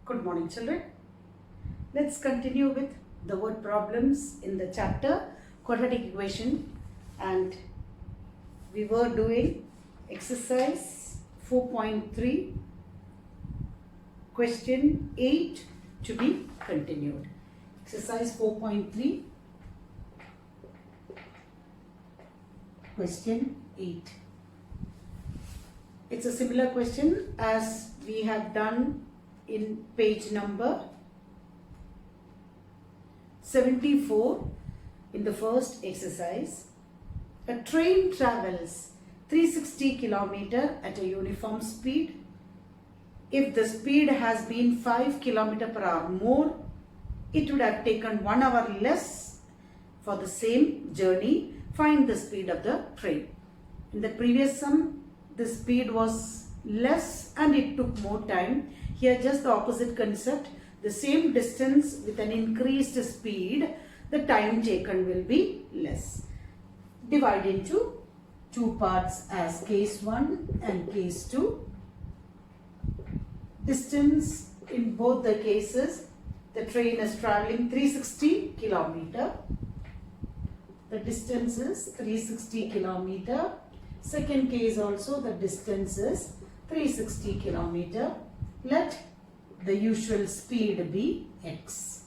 Good morning, children. Let's continue with the word problems in the chapter quadratic equation, and we were doing exercise 4.3 question 8 to be continued. Exercise 4.3 question 8. It's a similar question as we have done in page number 74 in the first exercise. A train travels 360 km at a uniform speed. If the speed has been 5 km per hour more, it would have taken 1 hour less for the same journey. Find the speed of the train. In the previous sum, the speed was less and it took more time. Here just the opposite concept. The same distance with an increased speed, the time taken will be less. Divide into two parts as case 1 and case 2. Distance in both the cases, the train is traveling 360 km. The distance is 360 km. Second case also the distance is 360 km. Let the usual speed be x.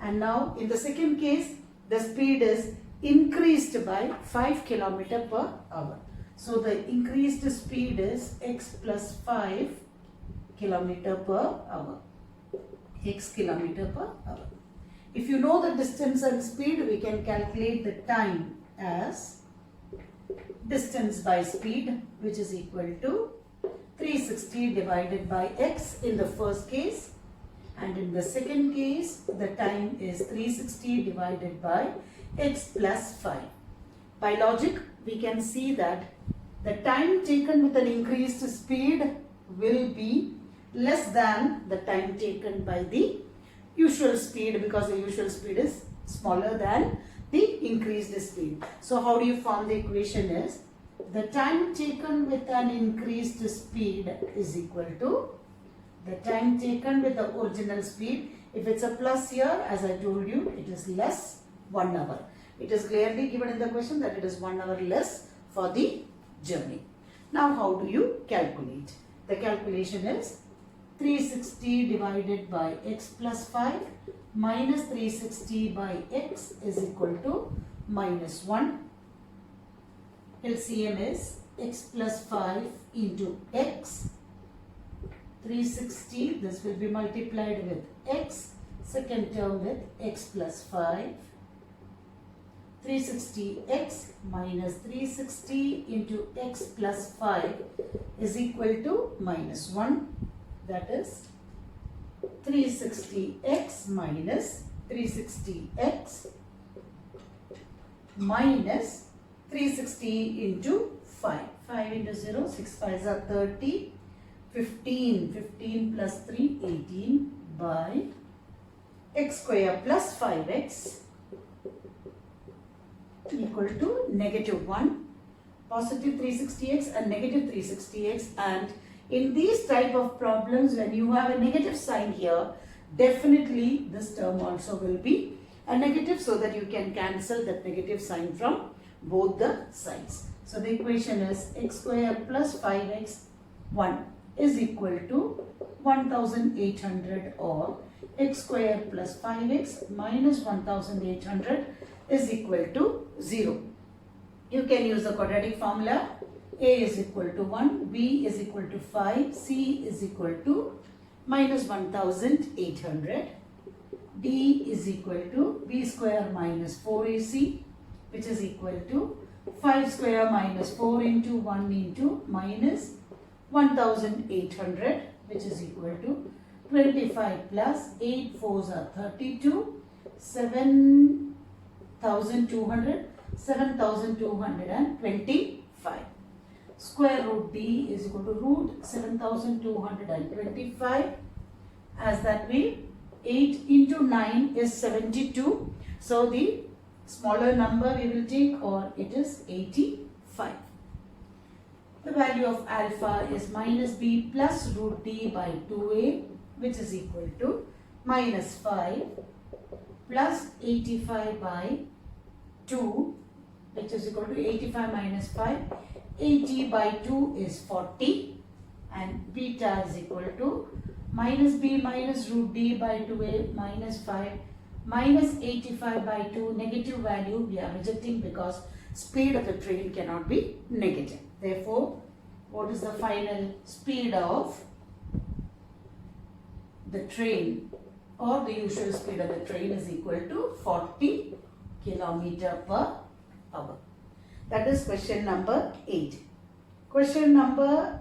And now in the second case, the speed is increased by 5 km per hour. So the increased speed is x plus 5 km per hour. X km per hour. If you know the distance and speed, we can calculate the time as distance by speed, which is equal to 360 divided by x in the first case, and in the second case the time is 360 divided by x plus 5. By logic, we can see that the time taken with an increased speed will be less than the time taken by the usual speed, because the usual speed is smaller than the increased speed. So how do you form the equation is the time taken with an increased speed is equal to the time taken with the original speed. If it's a plus here, as I told you, it is less 1 hour. It is clearly given in the question that it is 1 hour less for the journey. Now how do you calculate? The calculation is 360 divided by x plus 5 minus 360 by x is equal to minus 1. LCM is x plus 5 into x. 360, this will be multiplied with x. Second term with x plus 5. 360x minus 360 into x plus 5 is equal to minus 1. That is 360x minus 360x minus 360 into 5. 5 into 0, 6 5s are 30. 15, 15 plus 3, 18 by x square plus 5x equal to negative 1. Positive 360x and negative 360x, and in these type of problems, when you have a negative sign here, definitely this term also will be a negative, so that you can cancel that negative sign from both the sides. So the equation is x square plus 5x 1 is equal to 1800, or x square plus 5x minus 1800 is equal to 0. You can use the quadratic formula. A is equal to 1, B is equal to 5, C is equal to minus 1800, D is equal to B square minus 4AC, which is equal to 5 square minus 4 into 1 into minus 1800, which is equal to 25 plus 8 4s are 32, 7,225. Square root D is equal to root 7,225. As that way, 8 into 9 is 72. So the smaller number we will take, or it is 85. The value of alpha is minus b plus root d by 2a, which is equal to minus 5 plus 85 by 2, which is equal to 85 minus 5. 80 by 2 is 40, and beta is equal to minus b minus root d by 2a minus 5 minus 85 by 2. Negative value we are rejecting because speed of the train cannot be negative. Therefore, what is the final speed of the train, or the usual speed of the train, is equal to 40 km per hour. That is question number 8. Question number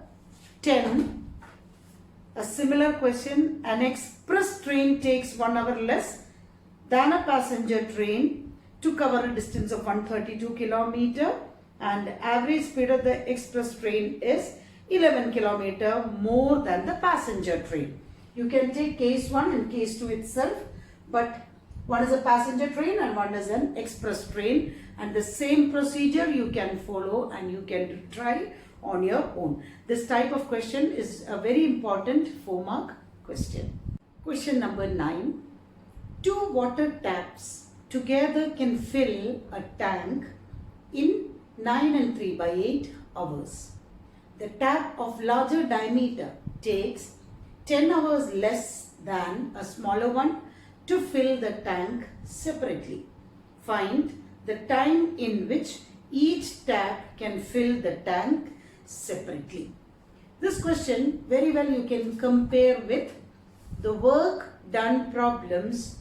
10. A similar question. An express train takes 1 hour less than a passenger train to cover a distance of 132 km, and the average speed of the express train is 11 km more than the passenger train. You can take case 1 and case 2 itself, but one is a passenger train and one is an express train, and the same procedure you can follow and you can try on your own. This type of question is a very important 4-mark question. Question number 9. 2 water taps together can fill a tank in 9 and 3/8 hours. The tap of larger diameter takes 10 hours less than a smaller one to fill the tank separately. Find the time in which each tap can fill the tank separately. This question very well you can compare with the work done problems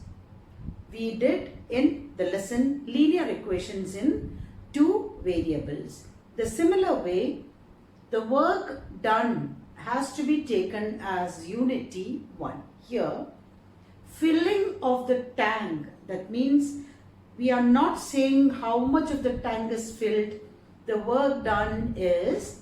we did in the lesson linear equations in 2 variables. The similar way, the work done has to be taken as unity 1. Here, filling of the tank, that means we are not saying how much of the tank is filled. The work done is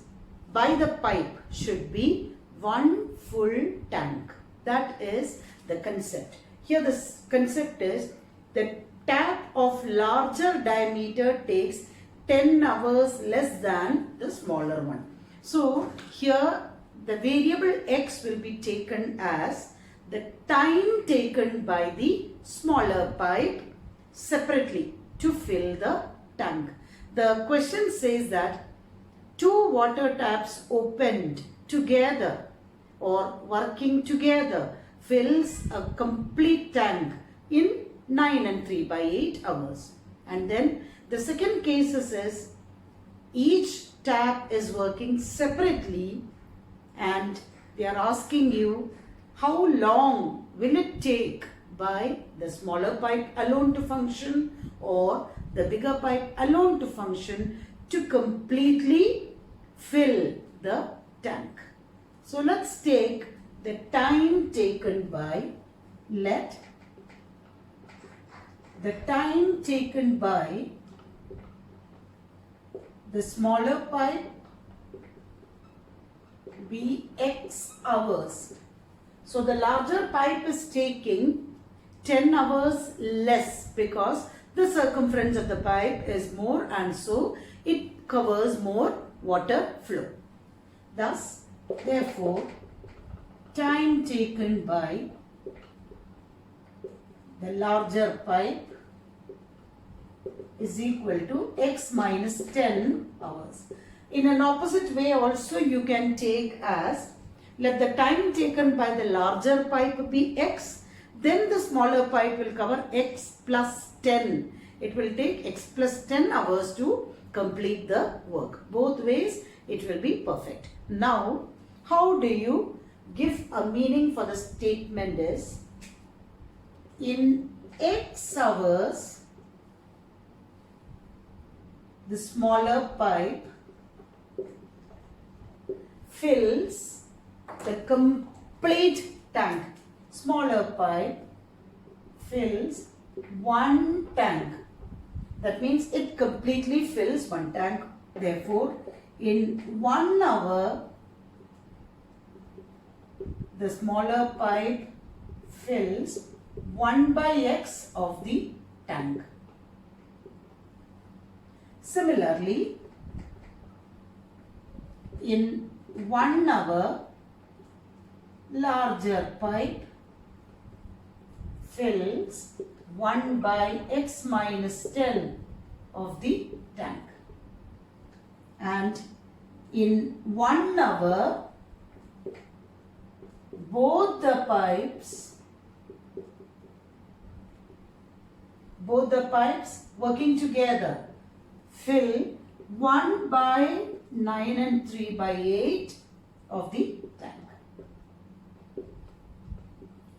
by the pipe should be 1 full tank. That is the concept. Here the concept is the tap of larger diameter takes 10 hours less than the smaller one. So here the variable x will be taken as the time taken by the smaller pipe separately to fill the tank. The question says that 2 water taps opened together or working together fills a complete tank in 9 and 3/8 hours. And then the second case is each tap is working separately, and they are asking you how long will it take by the smaller pipe alone to function or the bigger pipe alone to function to completely fill the tank. So let's take the time taken by, let the time taken by the smaller pipe be x hours. So the larger pipe is taking 10 hours less because the circumference of the pipe is more, and so it covers more water flow. Thus, therefore, time taken by the larger pipe is equal to x minus 10 hours. In an opposite way also you can take as, let the time taken by the larger pipe be x, then the smaller pipe will cover x plus 10. It will take x plus 10 hours to complete the work. Both ways it will be perfect. Now, how do you give a meaning for the statement is, in x hours, the smaller pipe fills the complete tank. Smaller pipe fills 1 tank. That means it completely fills 1 tank. Therefore, in 1 hour, the smaller pipe fills 1/x of the tank. Similarly, in 1 hour, larger pipe fills 1 by x minus 10 of the tank. And in 1 hour, both the pipes working together fill 1 by 9 and 3 by 8 of the tank.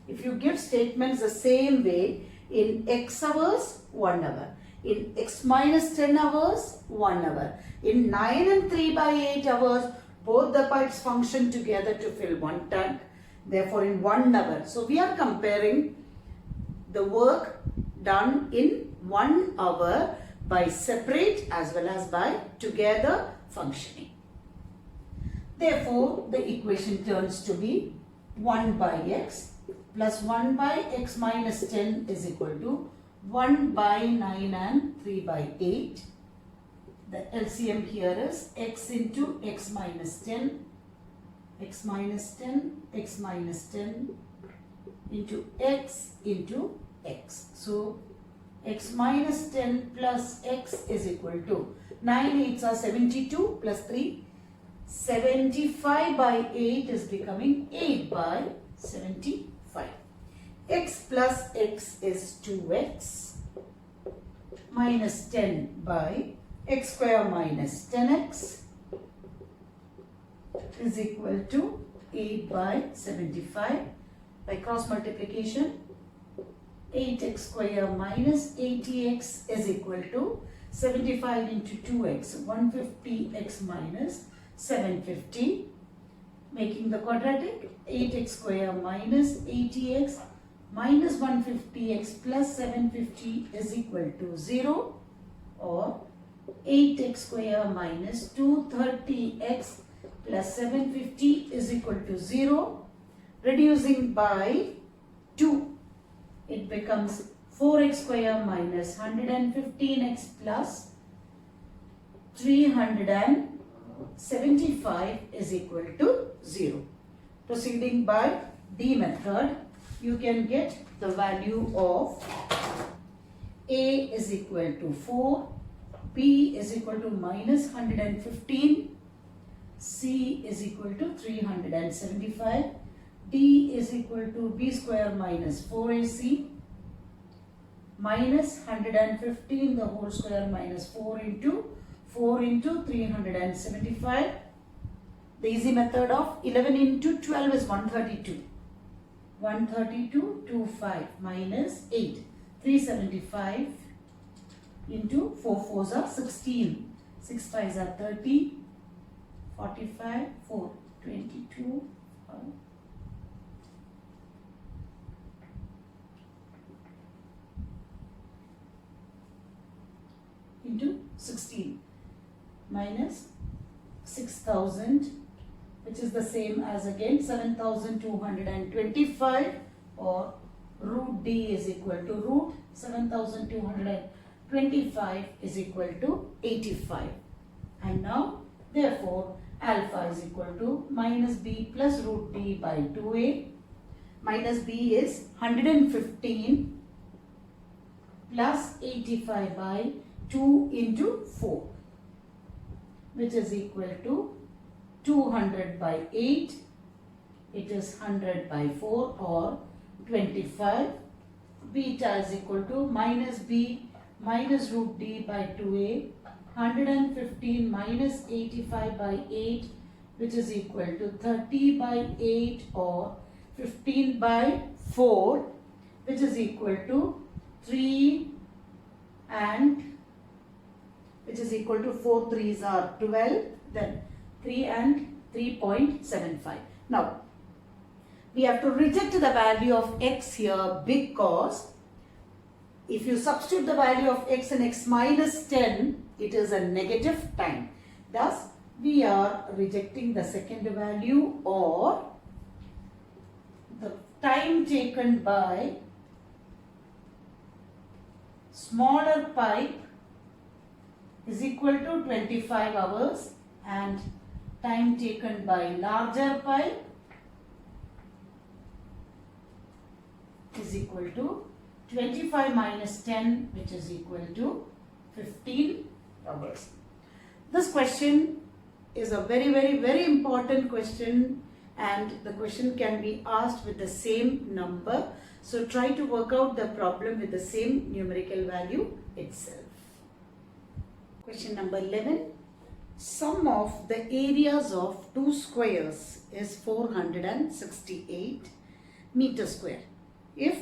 If you give statements the same way, in x hours, 1 hour. In x minus 10 hours, 1 hour. In 9 and 3 by 8 hours, both the pipes function together to fill one tank. Therefore, in 1 hour. So, we are comparing the work done in 1 hour by separate as well as by together functioning. Therefore, the equation turns to be 1 by x plus 1 by x minus 10 is equal to 1 by 9 and 3 by 8. The LCM here is x into x minus 10, x minus 10, x minus 10 into x into x. So, x minus 10 plus x is equal to 9 8s are 72 plus 3. 75 by 8 is becoming 8 by 75. X plus x is 2x minus 10 by x square minus 10x is equal to 8 by 75. By cross multiplication, 8x square minus 80x is equal to 75 into 2x, 150x minus 750, making the quadratic 8x square minus 80x minus 150x plus 750 is equal to 0, or 8x square minus 230x plus 750 is equal to 0. Reducing by 2, it becomes 4x square minus 115x plus 375 is equal to 0. Proceeding by D method, you can get the value of A is equal to 4, B is equal to minus 115, C is equal to 375, D is equal to B square minus 4AC minus 115 the whole square minus 4 into 375. The easy method of 11 into 12 is 132. 132 25 minus 8. 375 into 4 4s are 16. 6 5s are 30. 45 4 22 into 16 minus 6000, which is the same as again 7225, or root D is equal to root 7225 is equal to 85. And now therefore alpha is equal to minus B plus root D by 2A. Minus B is 115 plus 85 by 2 into 4, which is equal to 200 by 8. It is 100 by 4, or 25. Beta is equal to minus B minus root D by 2A. 115 minus 85 by 8, which is equal to 30 by 8, or 15 by 4, which is equal to 3 and which is equal to 4 3s are 12, then 3 and 3.75. Now, we have to reject the value of x here, because if you substitute the value of x in x minus 10, it is a negative time. Thus, we are rejecting the second value, or the time taken by smaller pipe is equal to 25 hours and time taken by larger pipe is equal to 25 minus 10, which is equal to 15 hours. This question is a very important question, and the question can be asked with the same number. So try to work out the problem with the same numerical value itself. Question number 11. Sum of the areas of two squares is 468 meter square. If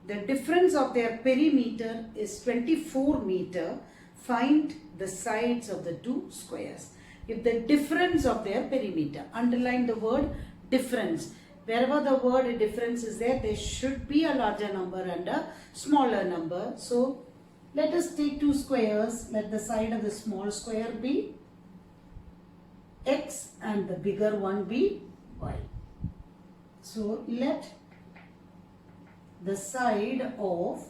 the difference of their perimeter is 24 meter, find the sides of the two squares. If the difference of their perimeter, underline the word difference. Wherever the word difference is there should be a larger number and a smaller number. So let us take two squares. Let the side of the small square be x and the bigger one be y. So let the side of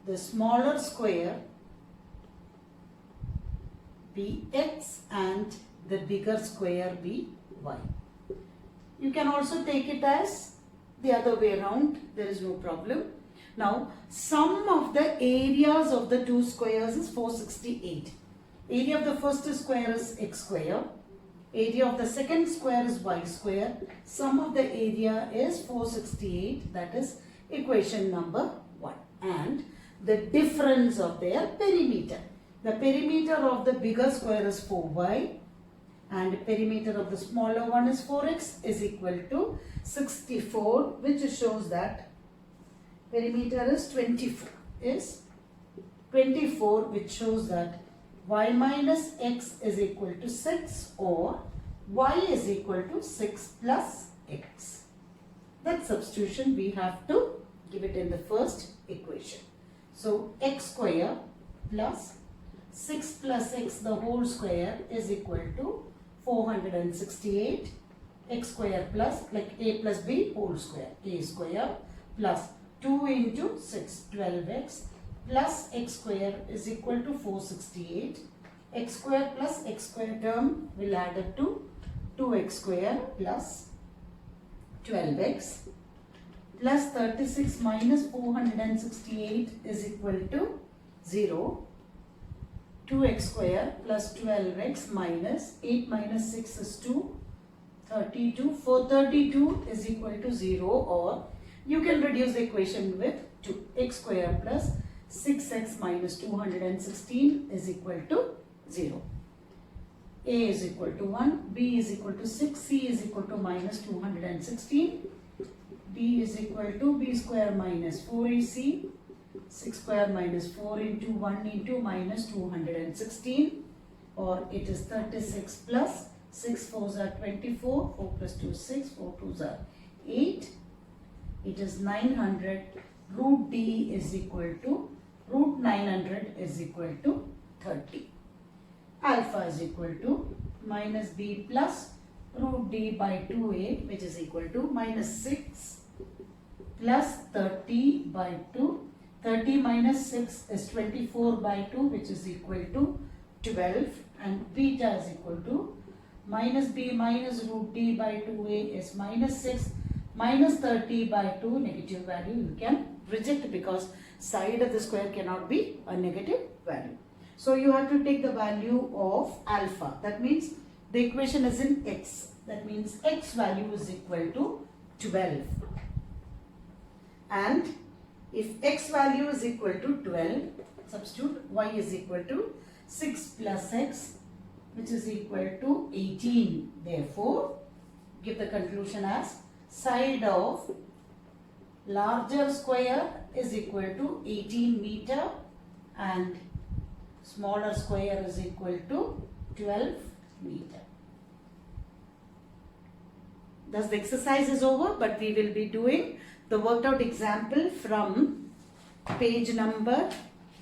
the smaller square be x and the bigger square be y. You can also take it as the other way around. There is no problem. Now, sum of the areas of the two squares is 468. Area of the first square is x square. Area of the second square is y square. Sum of the area is 468. That is equation number 1. And the difference of their perimeter. The perimeter of the bigger square is 4y. And perimeter of the smaller one is 4x is equal to 64, which shows that perimeter is 24, which shows that y minus x is equal to 6 or y is equal to 6 plus x. That substitution we have to give it in the first equation. So x square plus 6 plus x the whole square is equal to 468. X square plus, like a plus b whole square, a square plus 2 into 6, 12x plus x square is equal to 468. X square plus x square term will add up to 2x square plus 12x plus 36 minus 468 is equal to 0. 2x square plus 12x minus 8 minus 6 is 2, 32. 432 is equal to 0, or you can reduce the equation with 2. X square plus 6x minus 216 is equal to 0. A is equal to 1, B is equal to 6, C is equal to minus 216, D is equal to B square minus 4AC, 6 square minus 4 into 1 into minus 216, or it is 36 plus 6 4s are 24, 4 plus 2 is 6, 4 2s are 8, it is 900, root D is equal to, root 900 is equal to 30. Alpha is equal to minus B plus root D by 2A, which is equal to minus 6 plus 30 by 2. 30 minus 6 is 24 by 2, which is equal to 12, and beta is equal to minus B minus root D by 2A is minus 6 minus 30 by 2, negative value you can reject because side of the square cannot be a negative value. So you have to take the value of alpha. That means the equation is in x. That means x value is equal to 12. And if x value is equal to 12, substitute y is equal to 6 plus x, which is equal to 18. Therefore, give the conclusion as side of larger square is equal to 18 meter and smaller square is equal to 12 meter. Thus the exercise is over, but we will be doing the worked out example from page number,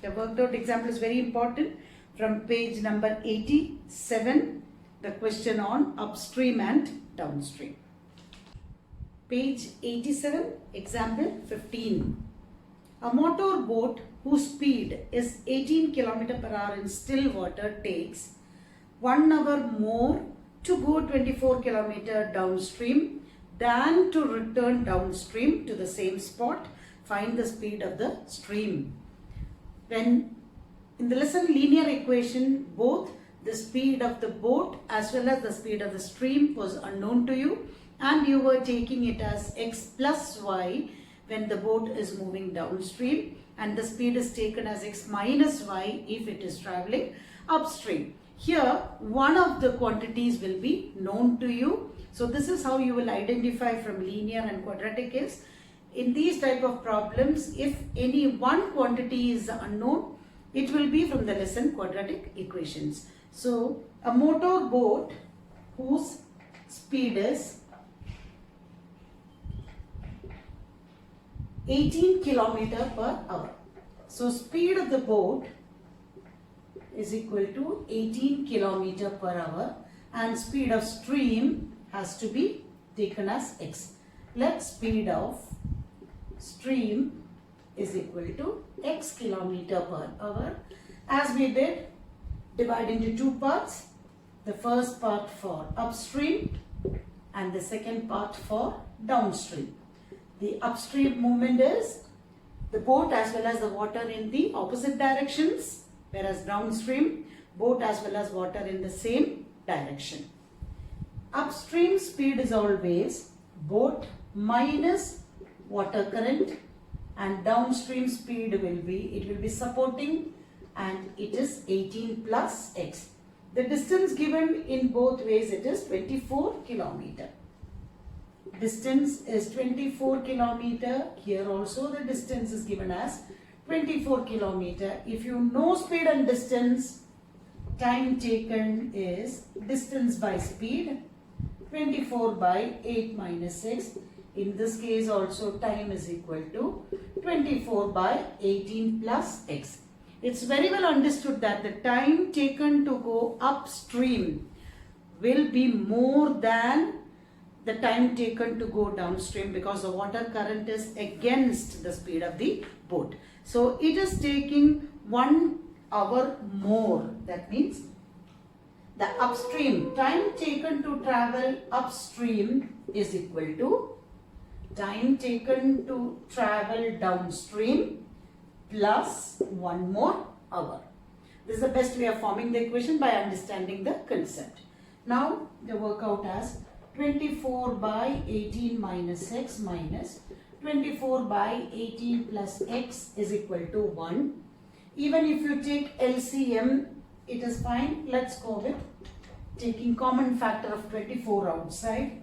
the worked out example is very important, from page number 87, the question on upstream and downstream. Page 87, example 15. A motor boat whose speed is 18 km per hour in still water takes 1 hour more to go 24 kilometer downstream than to return downstream to the same spot. Find the speed of the stream. When in the lesson linear equation, both the speed of the boat as well as the speed of the stream was unknown to you, and you were taking it as x plus y when the boat is moving downstream, and the speed is taken as x minus y if it is traveling upstream. Here one of the quantities will be known to you. So this is how you will identify from linear and quadratic is, in these type of problems, if any one quantity is unknown, it will be from the lesson quadratic equations. So a motor boat whose speed is 18 kilometer per hour. So speed of the boat is equal to 18 kilometer per hour, and speed of stream has to be taken as x. Let speed of stream is equal to x kilometer per hour. As we did, divide into two parts. The first part for upstream and the second part for downstream. The upstream movement is the boat as well as the water in the opposite directions, whereas downstream, boat as well as water in the same direction. Upstream speed is always boat minus water current, and downstream speed will be supporting, and it is 18 plus x. The distance given in both ways, it is 24 kilometer. Distance is 24 kilometer. Here also the distance is given as 24 kilometer. If you know speed and distance, time taken is distance by speed, 24 by 8 minus 6. In this case also time is equal to 24 by 18 plus x. It's very well understood that the time taken to go upstream will be more than the time taken to go downstream, because the water current is against the speed of the boat. So it is taking 1 hour more. That means the upstream time taken to travel upstream is equal to time taken to travel downstream plus 1 more hour. This is the best way of forming the equation, by understanding the concept. Now they work out as 24 by 18 minus x minus 24 by 18 plus x is equal to 1. Even if you take LCM, it is fine. Let's go with taking common factor of 24 outside.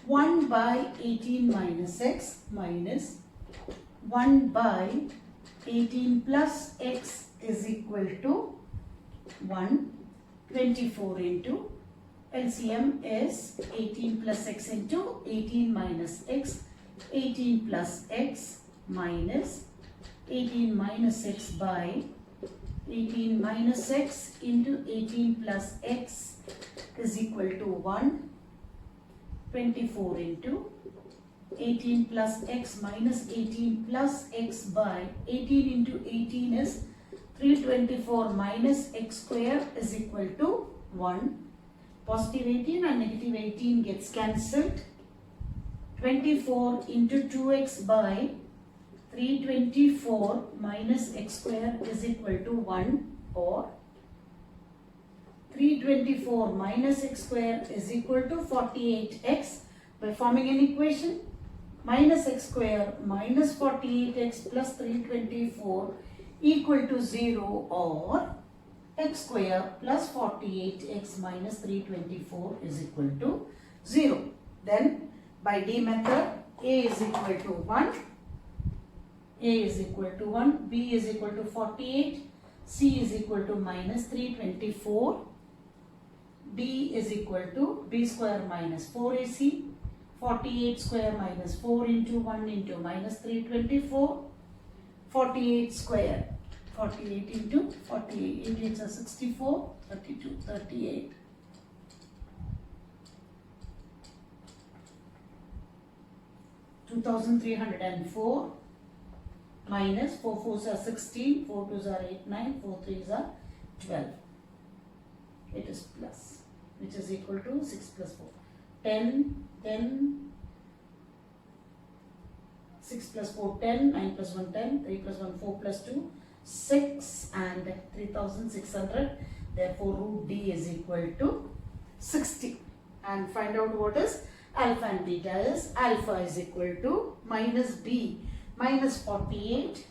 1 by 18 minus x minus 1 by 18 plus x is equal to 1. 24 into LCM is 18 plus x into 18 minus x. 18 plus x minus 18 minus x by 18 minus x into 18 plus x is equal to 1. 24 into 18 plus x minus 18 plus x by 18 into 18 is 324 minus x square is equal to 1. Positive 18 and negative 18 gets cancelled. 24 into 2x by 324 minus x square is equal to 1, or 324 minus x square is equal to 48x. By forming an equation, minus x square minus 48x plus 324 equal to 0, or x square plus 48x minus 324 is equal to 0. Then by D method, A is equal to 1, A is equal to 1, B is equal to 48, C is equal to minus 324, D is equal to B square minus 4AC, 48 square minus 4 into 1 into minus 324, 48 square, 48 into 48, it's a 64, 32, 38. 2304 minus 4 4s are 16, 4 2s are 8, 9, 4 3s are 12. It is plus. which is equal to 6 plus 4. 10, 10, 6 plus 4, 10, 9 plus 1, 10, 3 plus 1, 4 plus 2, 6 and 3600. Therefore, root D is equal to 60. And find out what is alpha and beta is. Alpha is equal to minus B minus 48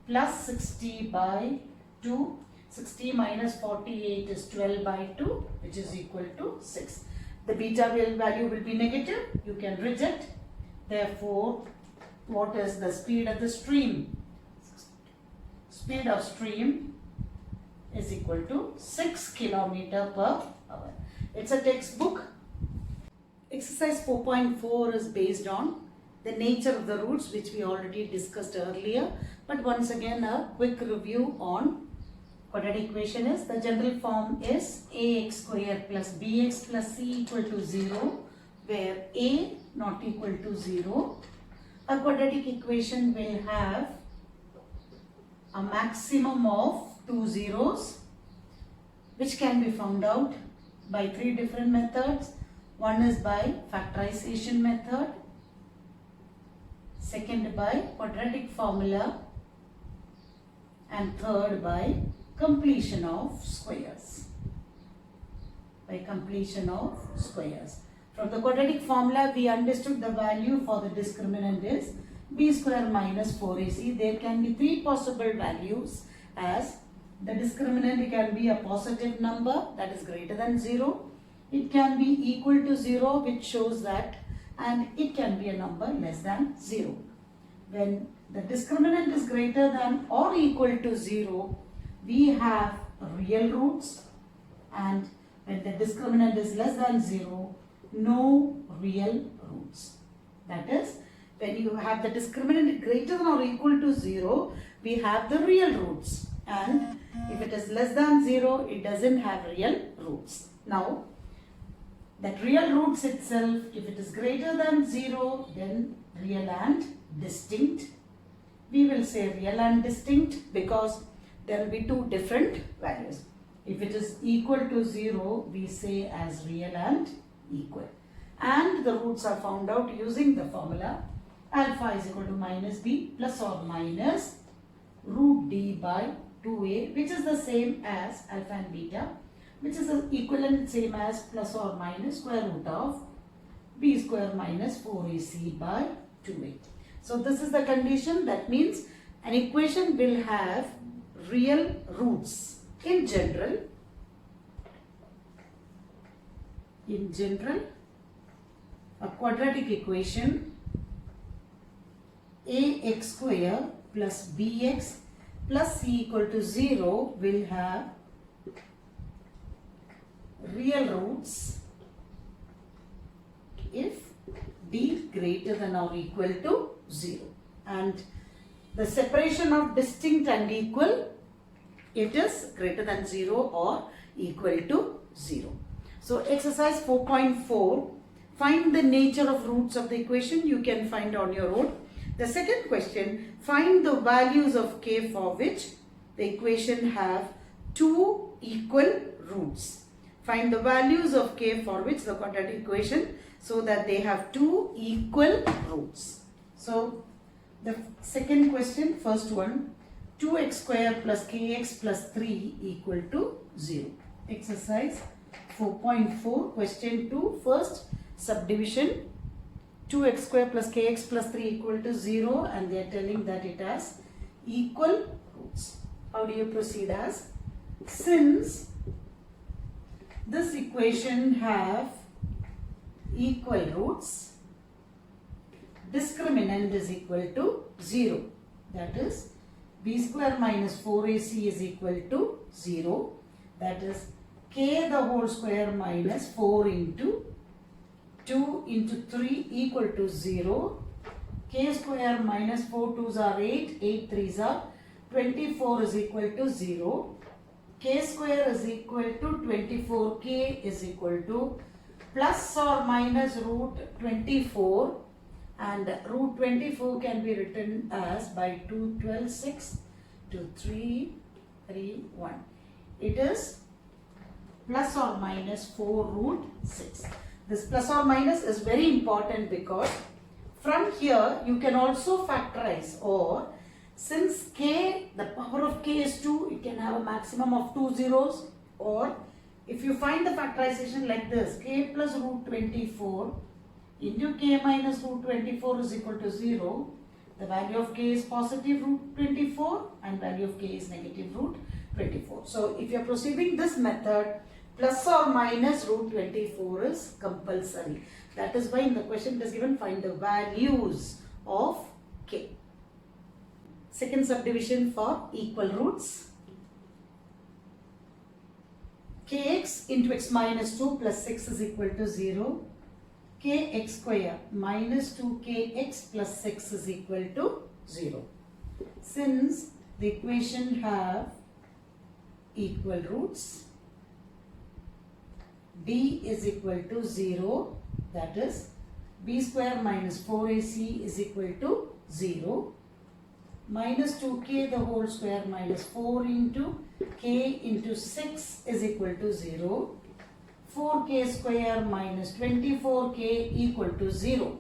plus 60 by 2. 60 minus 48 is 12 by 2, which is equal to 6. The beta value will be negative. You can reject. Therefore, what is the speed of the stream? Speed of stream is equal to 6 km per hour. It's a textbook. Exercise 4.4 is based on the nature of the roots, which we already discussed earlier. But once again, a quick review on quadratic equation is the general form is ax square plus bx plus c equal to 0, where a not equal to 0. A quadratic equation will have a maximum of 2 zeros, which can be found out by 3 different methods. One is by factorization method, second by quadratic formula, and third by completion of squares. By completion of squares. From the quadratic formula, we understood the value for the discriminant is b square minus 4ac. There can be 3 possible values, as the discriminant can be a positive number that is greater than 0. It can be equal to 0, which shows that, and it can be a number less than 0. When the discriminant is greater than or equal to 0, we have real roots, and when the discriminant is less than 0, no real roots. That is, when you have the discriminant greater than or equal to 0, we have the real roots, and if it is less than 0, it doesn't have real roots. Now, that real roots itself, if it is greater than 0, then real and distinct. We will say real and distinct because there will be 2 different values. If it is equal to 0, we say as real and equal. And the roots are found out using the formula alpha is equal to minus b plus or minus root d by 2a, which is the same as alpha and beta, which is equivalent same as plus or minus square root of b square minus 4ac by 2a. So this is the condition. That means an equation will have real roots. In general, a quadratic equation ax square plus bx plus c equal to 0 will have real roots if d greater than or equal to 0. And the separation of distinct and equal, it is greater than 0 or equal to 0. So exercise 4.4, find the nature of roots of the equation. You can find on your own. The second question, find the values of k for which the equation have 2 equal roots. Find the values of k for which the quadratic equation so that they have 2 equal roots. So the second question, first one, 2x square plus kx plus 3 equal to 0. Exercise 4.4, question 2, first subdivision, 2x square plus kx plus 3 equal to 0, and they are telling that it has equal roots. How do you proceed as? Since this equation have equal roots, discriminant is equal to 0. That is, b square minus 4ac is equal to 0. That is, k the whole square minus 4 into 2 into 3 equal to 0. K square minus 4 2s are 8, 8 3s are 24 is equal to 0. K square is equal to 24k is equal to plus or minus root 24, and root 24 can be written as by 2 12 6 to 3 3 1. It is plus or minus 4 root 6. This plus or minus is very important because from here you can also factorize, or since k, the power of k is 2, you can have a maximum of 2 zeros, or if you find the factorization like this, k plus root 24 into k minus root 24 is equal to 0, the value of k is positive root 24 and value of k is negative root 24. So if you are proceeding this method, plus or minus root 24 is compulsory. That is why in the question it is given find the values of k. Second subdivision for equal roots. Kx into x minus 2 plus 6 is equal to 0. Kx square minus 2kx plus 6 is equal to 0. Since the equation have equal roots, b is equal to 0, that is b square minus 4ac is equal to 0, minus 2k the whole square minus 4 into k into 6 is equal to 0, 4k square minus 24k equal to 0.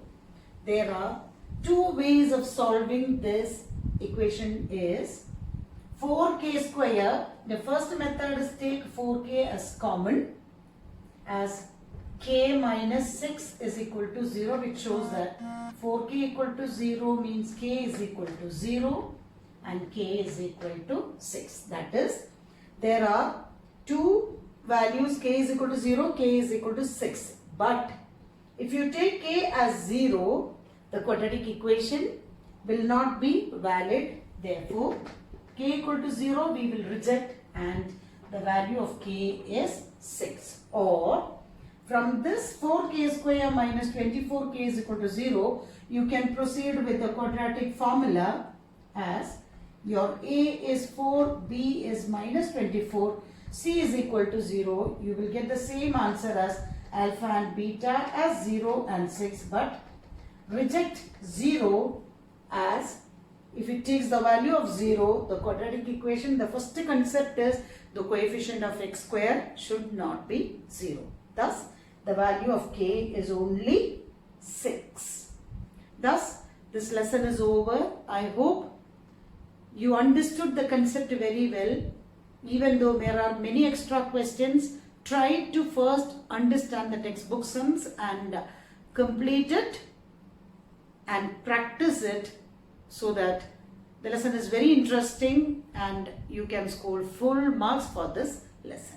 There are two ways of solving this equation is 4k square. The first method is take 4k as common, as k minus 6 is equal to 0, which shows that 4k equal to 0 means k is equal to 0 and k is equal to 6. That is, there are two values, k is equal to 0, k is equal to 6. But if you take k as 0, the quadratic equation will not be valid. Therefore, k equal to 0 we will reject and the value of k is 6. Or from this 4k square minus 24k is equal to 0, you can proceed with the quadratic formula as your a is 4, b is minus 24, c is equal to 0. You will get the same answer as alpha and beta as 0 and 6, but reject 0 as if it takes the value of 0, the quadratic equation, the first concept is the coefficient of x square should not be 0. Thus, the value of k is only 6. Thus, this lesson is over. I hope you understood the concept very well. Even though there are many extra questions, try to first understand the textbook sums and complete it and practice it so that the lesson is very interesting and you can score full marks for this lesson.